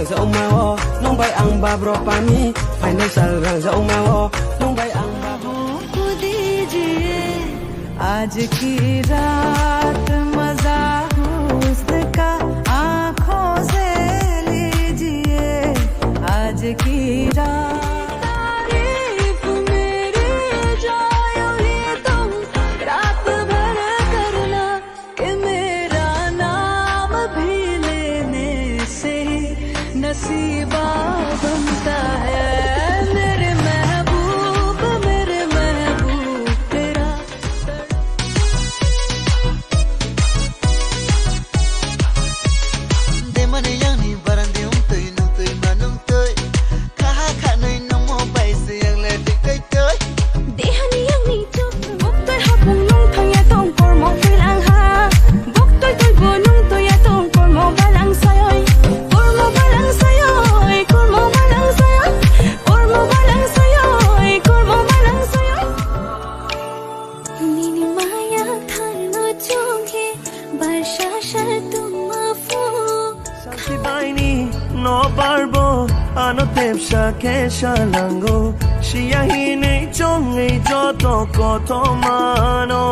rang dẫu mau nung bay ang ba bro pani financial rang dẫu mau nung bay ang ba को दीजिए आज की रात मजा हुस्न का आँखों से लीजिए आज की रात नसीबा बनता है मेरे महबूब तेरा de mane yang ni barang de nung tui manung tui kaha kha noi nong mo bai se yang le de kai tui de hani yang ni tu bok toi ha pung nung thang ya tong por mo fil ang ha bok toi bo nung to ya tong por mo balang sayoy por mo balang sayoy por mo balang sayoy por mo balang sayoy por mo balang sayoy nini maya thar no chonghe barsha shar tum afu Santi baini no barbo ano tepsha kesha lango Shia hine chong ei joto koto mano